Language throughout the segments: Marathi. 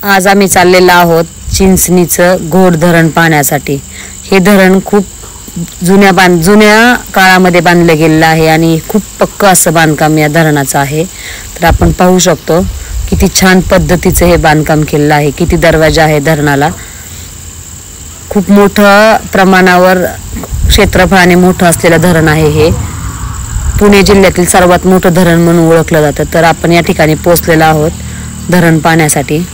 आज आम्ही चाललेलो आहोत चिंचणीचं घोड धरण पाहण्यासाठी। हे धरण खूप जुन्या काळामध्ये बांधले गेलेलं आहे आणि खूप पक्क असं बांधकाम या धरणाचं आहे। तर आपण पाहू शकतो किती छान पद्धतीचं हे बांधकाम केलेलं आहे, किती दरवाजा आहे धरणाला। खूप मोठं प्रमाणावर क्षेत्रफळाने मोठं असलेलं धरण आहे हे। पुणे जिल्ह्यातील सर्वात मोठं धरण म्हणून ओळखलं जातं। तर आपण या ठिकाणी पोहोचलेलो आहोत धरण पाहण्यासाठी।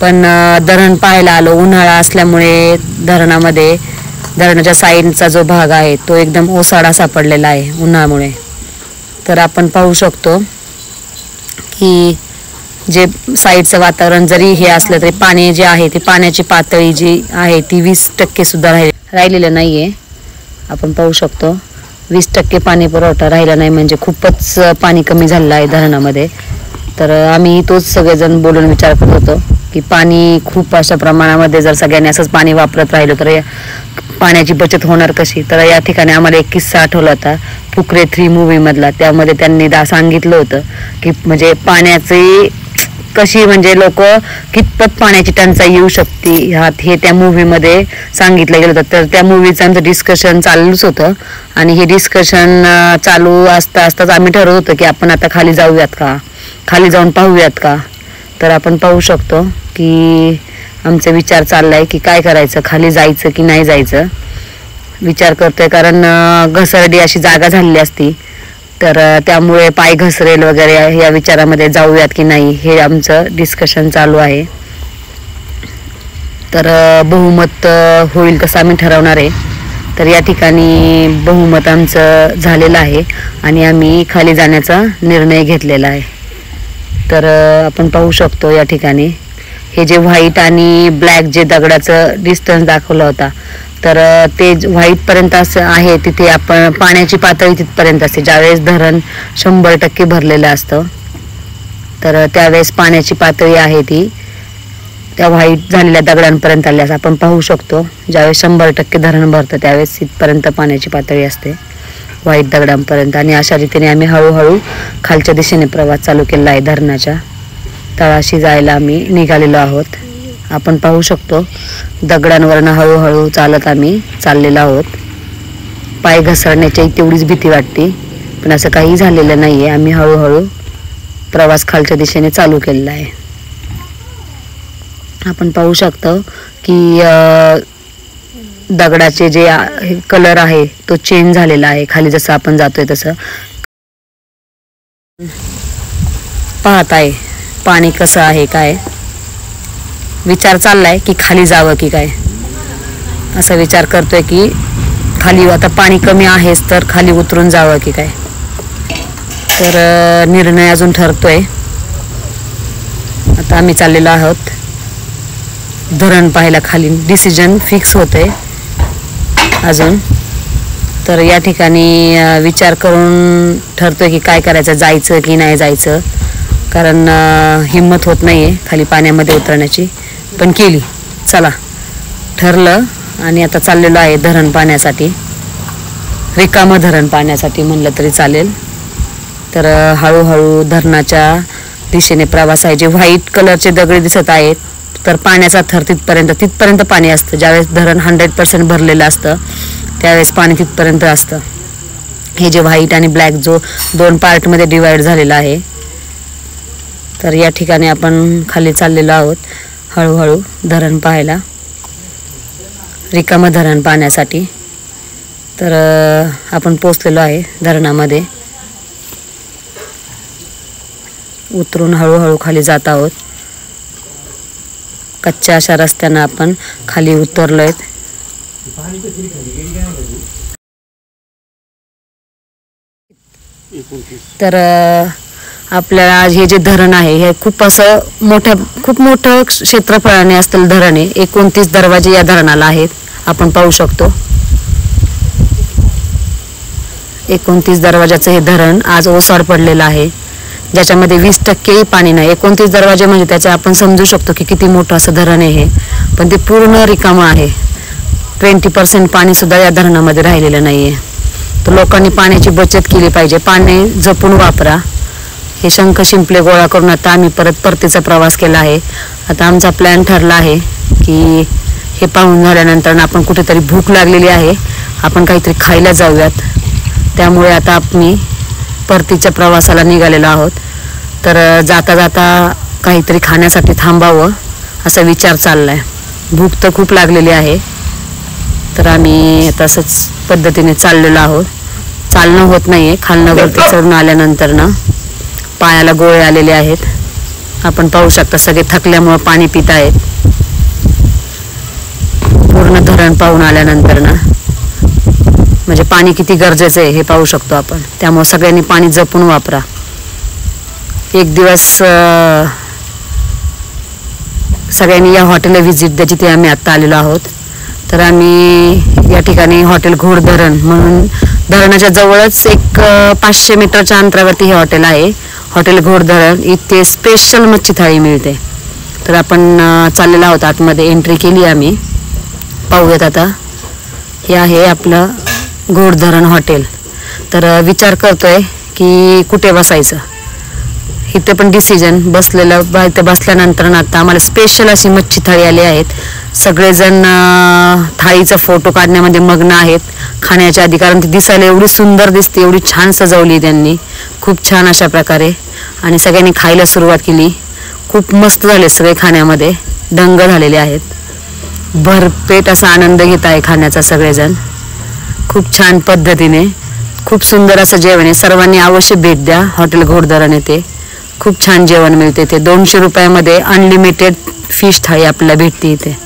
पण धरण पाहायला आलो, उन्हाळा असल्यामुळे धरणाच्या साईडचा जो भाग आहे तो एकदम ओसाडा सापडलेला आहे उन्हामुळे। तर आपण पाहू शकतो की जे साईडचं वातावरण जरी हे असलं तरी पाणी जे आहे ते पाण्याची पातळी जी आहे ती 20% सुद्धा राहिलेलं नाहीये। आपण पाहू शकतो 20% पाणी पुरवठा राहिला नाही म्हणजे खूपच पाणी कमी झालेलं आहे धरणामध्ये। तर आम्ही तोच सगळेजण बोलून विचार करत होतो की पाणी खूप अशा प्रमाणामध्ये जर सगळ्यांनी असंच पाणी वापरत राहिलो तर पाण्याची बचत होणार कशी। तर या ठिकाणी आम्हाला एक किस्सा आठवला होता फुकरे 3 मूवी मधला। त्यामध्ये त्यांनी सांगितलं होतं की म्हणजे पाण्याची कशी म्हणजे लोक कितपत पाण्याची टंचाई येऊ शकते हे त्या मूवीमध्ये सांगितलं गेलं होतं। तर त्या मूवीचं आमचं डिस्कशन चालूच होतं आणि हे डिस्कशन चालू असताच आम्ही ठरवत होतो की आपण आता खाली जाऊयात का, खाली जाऊन पाहूयात का। तर आपण पाहू शकतो की आमचा विचार चाललाय की काय करायचं, खाली जायचं की नाही जायचं विचार करतोय। कारण घसरडी अशी जागा झालेली असती तर त्यामुळे पाय घसरेल वगैरे या विचारामध्ये जाऊयात की नाही हे आमचं डिस्कशन चालू आहे। तर बहुमत होईल कसं आम्ही ठरवणार आहे। तर या ठिकाणी बहुमत आमचं झालेलं आहे आणि आम्ही खाली जाण्याचा निर्णय घेतलेला आहे। तर आपण पाहू शकतो या ठिकाणी हे जे व्हाईट आणि ब्लॅक जे दगडाचं डिस्टन्स दाखवला होता तर ते व्हाईट पर्यंत असं आहे तिथे आपण पाण्याची पातळी तिथपर्यंत असते। ज्यावेळेस धरण 100% भरलेलं असतं तर त्यावेळेस पाण्याची पातळी आहे ती त्या व्हाईट झालेल्या दगडांपर्यंत आली असं आपण पाहू शकतो। ज्यावेळेस 100% धरण भरतं त्यावेळेस इथपर्यंत पाण्याची पातळी असते व्हाईट दगडांपर्यंत। आणि अशा रीतीने आम्ही हळूहळू खालच्या दिशेने प्रवास चालू केला आहे। धरणाच्या तळाशी जायला आम्ही निघालेलो आहोत। आपण पाहू शकतो दगडांवरनं हळूहळू चालत आम्ही चाललेलो आहोत। पाय घसरण्याची तेवढीच भीती वाटते पण असं काही झालेलं नाहीये। आम्ही हळूहळू प्रवास खालच्या दिशेने चालू केलेला आहे। आपण पाहू शकतो की दगडाचे जे कलर आहे तो चेंज झालेला आहे खाली जसं आपण जातोय तसं। पाहत आहे पाणी कसं आहे काय, विचार चाललाय की खाली जावं की काय। असा विचार करतोय की खाली आता पाणी कमी आहेच तर खाली उतरून जावं की काय। तर निर्णय अजून ठरतोय। आता आम्ही चाललेलो आहोत धरण पाहायला खाली, डिसिजन फिक्स होतंय अजून। तर या ठिकाणी विचार करून ठरतोय की काय करायचं, जायचं की नाही जायचं। कारण हिम्मत होत नाहीये खाली पाण्यामध्ये उतरण्याची पण केली, चला ठरलं आणि आता चाललेलो आहे धरण पाहण्यासाठी, रिकामं धरण पाहण्यासाठी म्हणलं तरी चालेल। तर हळूहळू धरणाच्या दिशेने प्रवास आहे। जे व्हाईट कलरचे दगड दिसत आहेत तर पाण्याचा थर तिथपर्यंत पाणी असतं। ज्यावेळेस धरण 100% भरलेलं असतं त्यावेळेस पाणी तिथपर्यंत असतं। हे जे व्हाईट आणि ब्लॅक जो 2 पार्टमध्ये डिवाइड झालेला आहे। तर या ठिकाणी आपण खाली चाललेलो आहोत हळूहळू धरण पाहायला, रिकामं धरण पाहण्यासाठी। तर आपण पोचलेलो आहे धरणामध्ये, उतरून हळूहळू खाली जात आहोत। कच्च्या अशा रस्त्यानं आपण खाली उतरलोय। तर आपल्याला हे जे धरण आहे हे खूप मोठं क्षेत्रफळाने असलेलं धरण आहे। 29 दरवाजे या धरणाला आहेत आपण पाहू शकतो। 29 दरवाजाचं हे धरण आज ओसाड पडलेलं आहे ज्याच्यामध्ये 20% पाणी नाही। 29 दरवाजे म्हणजे त्याचे आपण समजू शकतो की किती मोठं असं धरण आहे हे, पण ते पूर्ण रिकामं आहे। 20% पाणी सुद्धा या धरणामध्ये राहिलेलं नाहीये। तर लोकांनी पाण्याची बचत केली पाहिजे, पाणी जपून वापरा। हे शंख शिंपले गोळा करून आता आम्ही परतीचा प्रवास केला आहे आता आमचा प्लॅन ठरला आहे की हे पाहून झाल्यानंतर आपण कुठेतरी भूक लागलेली आहे, आपण काहीतरी खायला जाऊयात. त्यामुळे आता आपण परतीच्या प्रवासाला निघालेलो आहोत. तर जाता जाता काहीतरी खाण्यासाठी थांबावं असा विचार चाललाय. भूक तर खूप लागलेली आहे. तर आम्ही तसंच पद्धतीने चाललेलो आहोत. चालणं होत नाहीये. खालनं वरती चढून आल्यानंतर ना पायाला गोळे आलेले आहेत. आपण पाहू शकता सगळे थकल्यामुळे पाणी पित आहेत. पूर्ण धरण पाहून आल्यानंतर ना म्हणजे पाणी किती गरजेचं आहे हे पाहू शकतो आपण. त्यामुळे सगळ्यांनी पाणी जपून वापरा. एक दिवस सगळ्यांनी या हॉटेलला व्हिजिट द्या जिथे आम्ही आत्ता आलेलो आहोत. तर आम्ही या ठिकाणी हॉटेल घोड धरण म्हणून धरणाच्या जवळच एक 500 मीटरच्या अंतरावरती हे हॉटेल आहे. हॉटेल घोड धरण. इथे स्पेशल मच्छी थाळी मिळते. तर आपण चाललेलो आहोत आतमध्ये. एंट्री केली आम्ही. पाहूयात आता. हे आहे आपलं घोड धरण हॉटेल. तर विचार करतोय की कुठे बसायचं. इथे पण डिसिजन बसलेलं. इथे बसल्यानंतर आता आम्हाला स्पेशल अशी मच्छी थाळी आली आहेत. सगळेजण थाळीचा फोटो काढण्यामध्ये मग्न आहेत खाण्याच्या आधी, कारण ती दिसायला एवढी सुंदर दिसते, एवढी छान सजवली त्यांनी, खूप छान अशा प्रकारे. आणि सगळ्यांनी खायला सुरुवात केली. खूप मस्त झाले सगळे खाण्यामध्ये, दंग झालेले आहेत. भरपेट असा आनंद घेत आहे खाण्याचा सगळेजण. खूप छान पद्धतीने खूप सुंदर असं जेवण आहे. सर्वांनी अवश्य भेट द्या हॉटेल घोड धरण येथे. खूप छान जेवण मिळते. ते 200 रुपयामध्ये अनलिमिटेड फिश थाळी आपल्याला भेटते इथे.